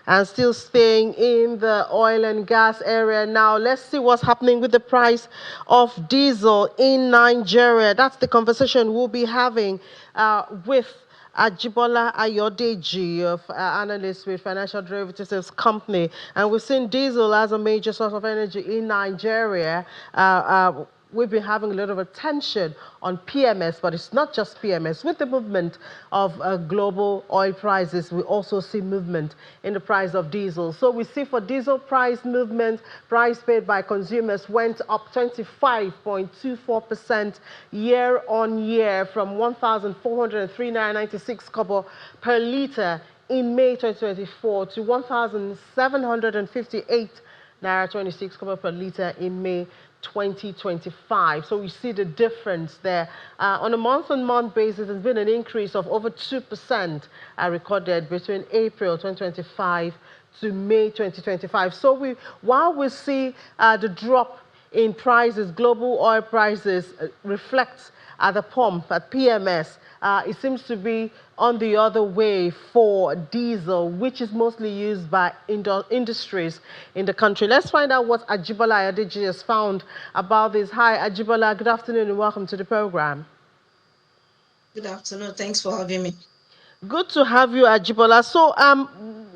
And still staying in the oil and gas area now, let's see what's happening with the price of diesel in Nigeria. That's the conversation we'll be having with Ajibola Ayodeji of Analyst with Financial Derivatives Company. And we've seen diesel as a major source of energy in Nigeria. We've been having a lot of attention on PMS, but it's not just PMS. With the movement of global oil prices, we also see movement in the price of diesel. So we see for diesel price movement, price paid by consumers went up 25.24% year on year from 1,403.96 kobo per litre in May 2024 to 1,758 naira 26 kobo per litre in May 2025. So we see the difference there. On a month-on-month basis, there's been an increase of over 2% recorded between April 2025 to May 2025. So while we see the drop in prices, global oil prices reflect at the pump, at PMS, it seems to be on the other way for diesel, which is mostly used by industries in the country. Let's find out what Ajibola Adeji has found about this. Hi, Ajibola. Good afternoon and welcome to the program. Good afternoon. Thanks for having me. Good to have you, Ajibola. So,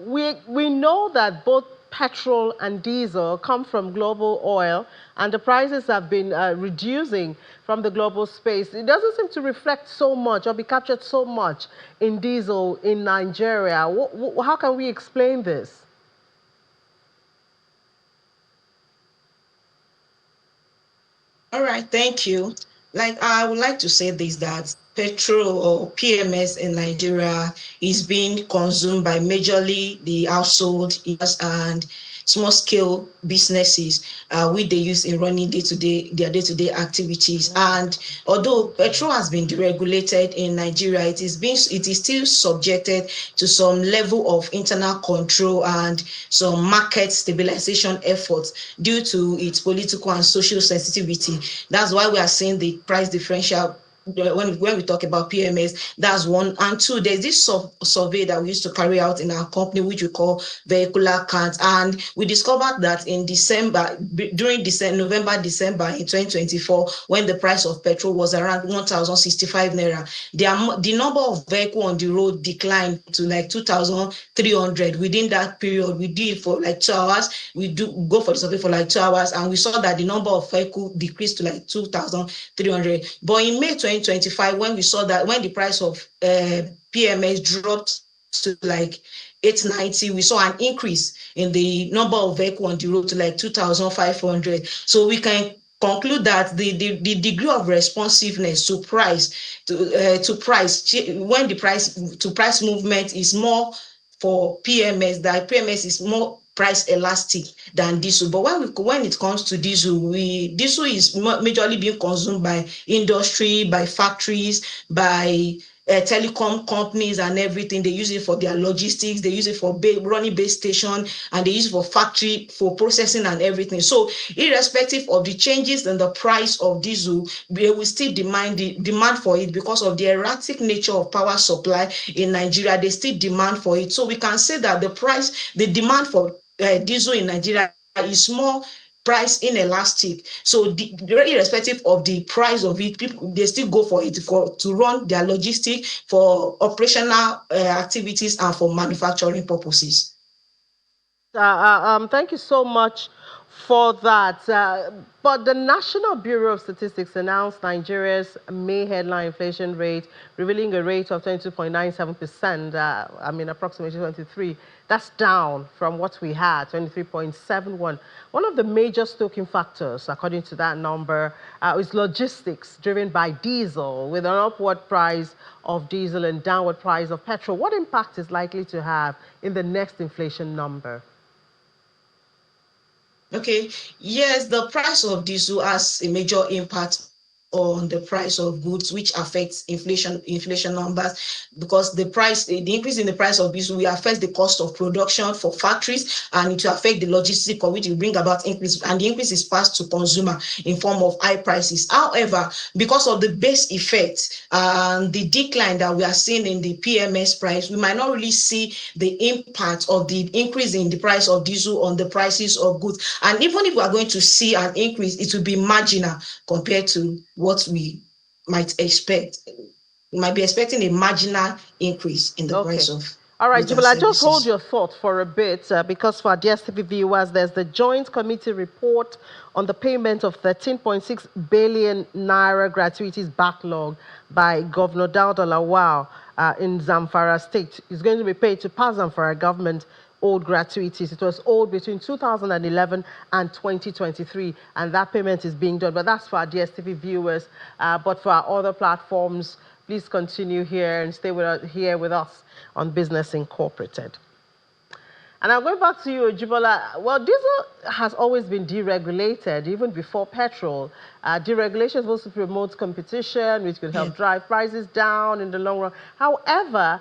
we know that both petrol and diesel come from global oil, and the prices have been reducing from the global space. It doesn't seem to reflect so much or be captured so much in diesel in Nigeria. How can we explain this? All right, thank you. Like I would like to say this that petrol or PMS in Nigeria is being consumed by majorly the household and small scale businesses which they use in running their day-to-day activities. And although petrol has been deregulated in Nigeria, it is still subjected to some level of internal control and some market stabilization efforts due to its political and social sensitivity. That's why we are seeing the price differential when we talk about PMS. That's one. And two, there's this survey that we used to carry out in our company, which we call vehicular count. And we discovered that in November, December in 2024, when the price of petrol was around 1,065 naira, the number of vehicles on the road declined to like 2,300 within that period. We did for like 2 hours. We do go for the survey for like 2 hours, and we saw that the number of vehicles decreased to like 2,300. But in May 2025, when we saw that when the price of PMS dropped to like 890, we saw an increase in the number of vehicles on the road to like 2,500. So we can conclude that the degree of responsiveness to price when the price movement is more for PMS, that PMS is more price elastic than diesel. But when it comes to diesel, diesel is majorly being consumed by industry, by factories, by telecom companies and everything. They use it for their logistics, they use it for running base station, and they use it for factory, for processing and everything. So irrespective of the changes in the price of diesel, we will still demand for it because of the erratic nature of power supply in Nigeria. They still demand for it. So we can say that the demand for diesel in Nigeria is more price inelastic. So irrespective of the price of it, people they still go for it to run their logistics, for operational activities and for manufacturing purposes. Thank you so much for that. But the National Bureau of Statistics announced Nigeria's May headline inflation rate, revealing a rate of 22.97%. Approximately 23. That's down from what we had, 23.71. One of the major stoking factors, according to that number, is logistics, driven by diesel, with an upward price of diesel and downward price of petrol. What impact is likely to have in the next inflation number? Okay, yes, the price of diesel has a major impact on the price of goods, which affects inflation numbers, because the increase in the price of goods will affect the cost of production for factories, and it will affect the logistics, which will bring about increase, and the increase is passed to consumer in form of high prices. However, because of the base effect and the decline that we are seeing in the PMS price, we might not really see the impact of the increase in the price of diesel on the prices of goods. And even if we are going to see an increase, it will be marginal compared to what we might expect. We might be expecting a marginal increase in the price of all right, goods and Jubala, just hold services. your thought for a bit because for our DSTV viewers, there's the Joint Committee report on the payment of 13.6 billion naira gratuities backlog by Governor Dauda Lawal in Zamfara State. It's going to be paid to past Zamfara government old gratuities. It was owed between 2011 and 2023, and that payment is being done. But that's for our DSTV viewers. But for our other platforms, please continue here and stay here with us on Business Incorporated. And I'm going back to you, Jibola. Well, diesel has always been deregulated, even before petrol. Deregulation is supposed to promote competition, which could help drive prices down in the long run. However,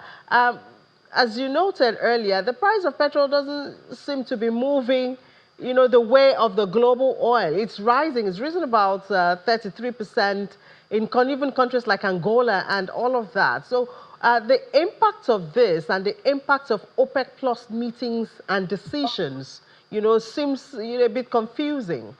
as you noted earlier, the price of petrol doesn't seem to be moving, the way of the global oil. It's rising. It's risen about 33% in even countries like Angola and all of that. So the impact of this and the impact of OPEC Plus meetings and decisions, seems a bit confusing.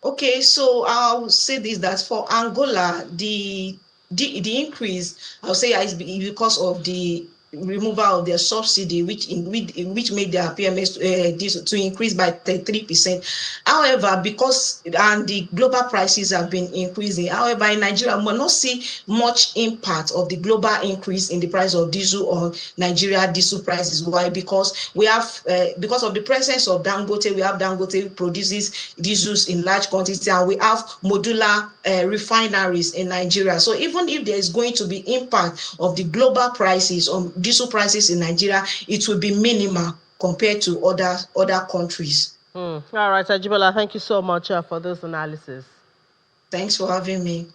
Okay, so I'll say this, that for Angola, the increase, I'll say, is because of the removal of their subsidy, which made their PMS to increase by 33%. However, because the global prices have been increasing, however, in Nigeria, we will not see much impact of the global increase in the price of diesel on Nigeria diesel prices. Why? Because we have because of the presence of Dangote, we have Dangote produces diesels in large quantity, and we have modular refineries in Nigeria. So even if there is going to be impact of the global prices on diesel prices in Nigeria, it will be minimal compared to other countries. All right, Ajibola, thank you so much for this analysis. Thanks for having me.